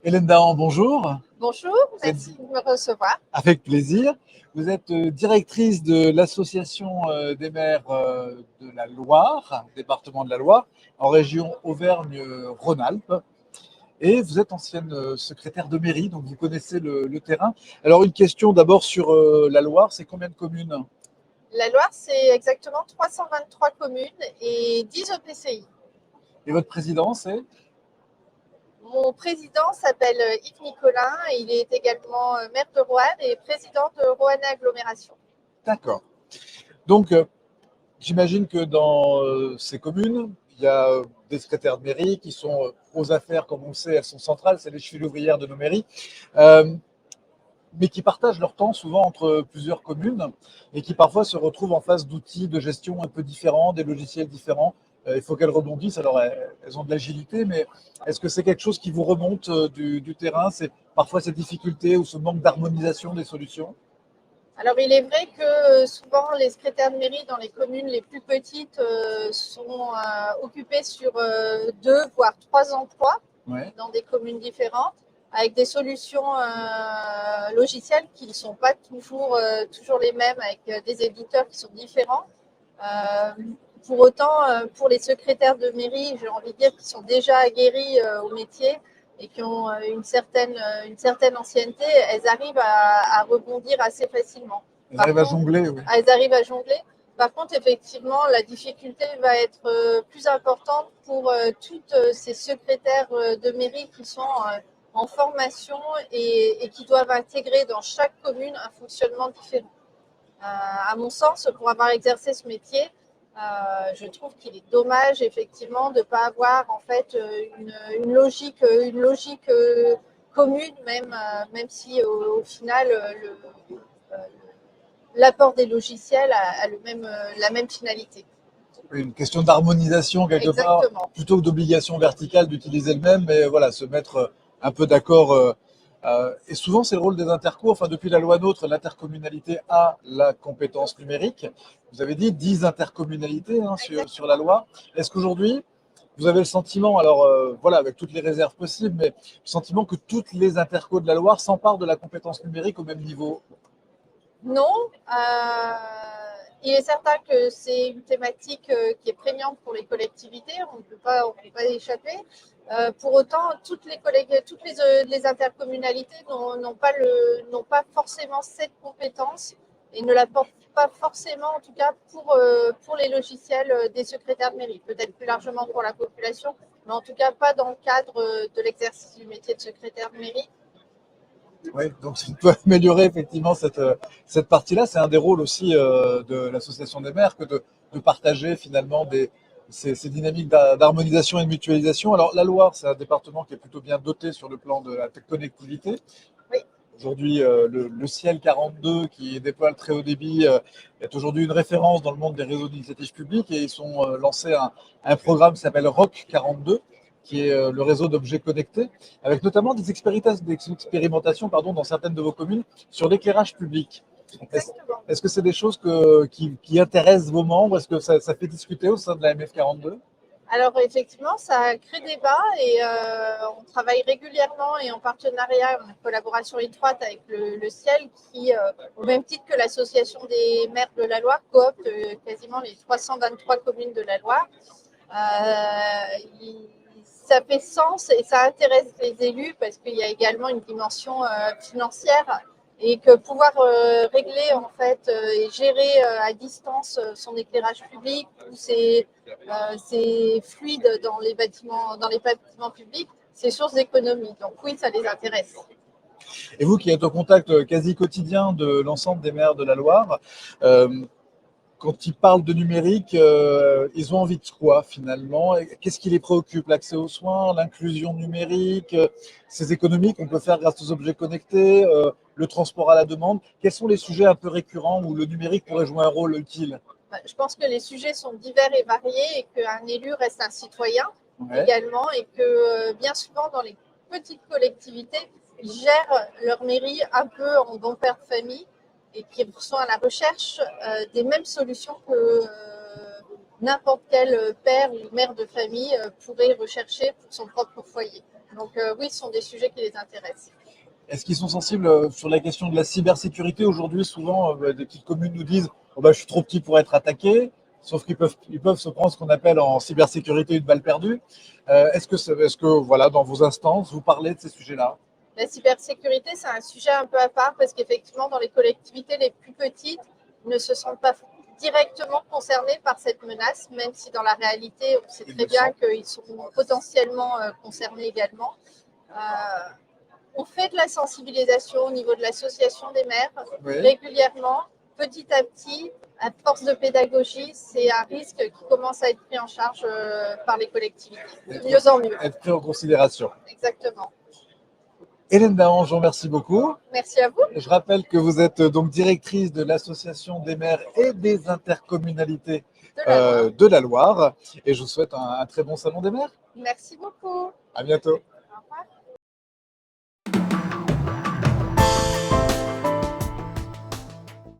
Hélène Dahan, bonjour. Bonjour, Vous êtes merci de me recevoir. avec plaisir. Vous êtes directrice de l'association des maires de la Loire, département de la Loire, en région Auvergne-Rhône-Alpes. Et vous êtes ancienne secrétaire de mairie, donc vous connaissez le terrain. Alors une question d'abord sur la Loire, c'est combien de communes? La Loire, c'est exactement 323 communes et 10 EPCI. Et votre président, c'est? Mon président s'appelle Yves Nicolin et il est également maire de Roanne et président de Roanne Agglomération. D'accord. Donc j'imagine que dans ces communes, il y a des secrétaires de mairie qui sont aux affaires, comme on le sait, elles sont centrales, c'est les chevilles ouvrières de nos mairies, euh, mais qui partagent leur temps souvent entre plusieurs communes et qui parfois se retrouvent en face d'outils de gestion un peu différents, des logiciels différents. Il faut qu'elles rebondissent, alors elles ont de l'agilité, mais est-ce que c'est quelque chose qui vous remonte du terrain? C'est parfois cette difficulté ou ce manque d'harmonisation des solutions? Alors il est vrai que souvent les secrétaires de mairie dans les communes les plus petites sont occupés sur deux voire trois emplois Ouais. dans des communes différentes avec des solutions logicielles qui ne sont pas toujours les mêmes avec des éditeurs qui sont différents. Euh, pour autant, pour les secrétaires de mairie, j'ai envie de dire qu'ils sont déjà aguerris au métier et qui ont une certaine ancienneté, elles arrivent à rebondir assez facilement. Elles arrivent à jongler, oui. Elles arrivent à jongler. Par contre, effectivement, la difficulté va être plus importante pour toutes ces secrétaires de mairie qui sont en formation et qui doivent intégrer dans chaque commune un fonctionnement différent. À mon sens, pour avoir exercé ce métier, je trouve qu'il est dommage effectivement de ne pas avoir en fait une logique commune, même si au final l'apport des logiciels a la même finalité. Une question d'harmonisation quelque part, Exactement. plutôt que d'obligation verticale d'utiliser le même, mais voilà, se mettre un peu d'accord. Et souvent, c'est le rôle des interco. Enfin, depuis la loi NOTRe, l'intercommunalité a la compétence numérique. Vous avez dit 10 intercommunalités hein, sur la loi. Est-ce qu'aujourd'hui, vous avez le sentiment, alors voilà, avec toutes les réserves possibles, mais le sentiment que toutes les intercos de la Loire s'emparent de la compétence numérique au même niveau? Non, il est certain que c'est une thématique qui est prégnante pour les collectivités, on ne peut pas y échapper. Pour autant, les intercommunalités n'ont pas forcément cette compétence et ne l'apportent pas forcément, en tout cas pour les logiciels des secrétaires de mairie. Peut-être plus largement pour la population, mais en tout cas pas dans le cadre de l'exercice du métier de secrétaire de mairie. Oui, donc ça peut améliorer effectivement cette partie-là. C'est un des rôles aussi de l'association des maires que de partager finalement ces dynamiques d'harmonisation et de mutualisation. Alors la Loire, c'est un département qui est plutôt bien doté sur le plan de la connectivité. Oui. Aujourd'hui, le Ciel 42 qui déploie le très haut débit est aujourd'hui une référence dans le monde des réseaux d'initiative publique et ils ont lancé un programme qui s'appelle ROC 42 qui est le réseau d'objets connectés, avec notamment des expérimentations dans certaines de vos communes sur l'éclairage public. Est-ce que c'est des choses qui intéressent vos membres? Est-ce que ça fait discuter au sein de la MF42? Alors effectivement, ça crée débat et on travaille régulièrement et en partenariat, en collaboration étroite avec le Ciel qui, au même titre que l'association des maires de la Loire, coopte quasiment les 323 communes de la Loire. Ça fait sens et ça intéresse les élus parce qu'il y a également une dimension financière et que pouvoir régler en fait et gérer à distance son éclairage public ou ses fluides dans les bâtiments publics, c'est source d'économie. Donc oui, ça les intéresse. Et vous qui êtes au contact quasi quotidien de l'ensemble des maires de la Loire, quand ils parlent de numérique, ils ont envie de quoi finalement? Qu'est-ce qui les préoccupe? L'accès aux soins, l'inclusion numérique, ces économies qu'on peut faire grâce aux objets connectés, le transport à la demande. Quels sont les sujets un peu récurrents où le numérique pourrait jouer un rôle utile? Je pense que les sujets sont divers et variés et qu'un élu reste un citoyen également et que bien souvent dans les petites collectivités, ils gèrent leur mairie un peu en bon père de famille et qui sont à la recherche des mêmes solutions n'importe quel père ou mère de famille pourrait rechercher pour son propre foyer. Donc oui, ce sont des sujets qui les intéressent. Est-ce qu'ils sont sensibles sur la question de la cybersécurité? Aujourd'hui, souvent, des petites communes nous disent oh, je suis trop petit pour être attaqué, sauf ils peuvent se prendre ce qu'on appelle en cybersécurité une balle perdue. Est-ce que voilà, dans vos instances, vous parlez de ces sujets-là? La cybersécurité, c'est un sujet un peu à part parce qu'effectivement, dans les collectivités les plus petites, ils ne se sentent pas directement concernés par cette menace, même si dans la réalité, on sait très bien qu'ils sont potentiellement concernés également. On fait de la sensibilisation au niveau de l'association des maires régulièrement, petit à petit, à force de pédagogie, c'est un risque qui commence à être pris en charge par les collectivités, de mieux en mieux. Être pris en considération. Exactement. Hélène Dahan, je vous remercie beaucoup. Merci à vous. Je rappelle que vous êtes donc directrice de l'Association des maires et des intercommunalités de la Loire. Et je vous souhaite un très bon salon des maires. Merci beaucoup. À bientôt.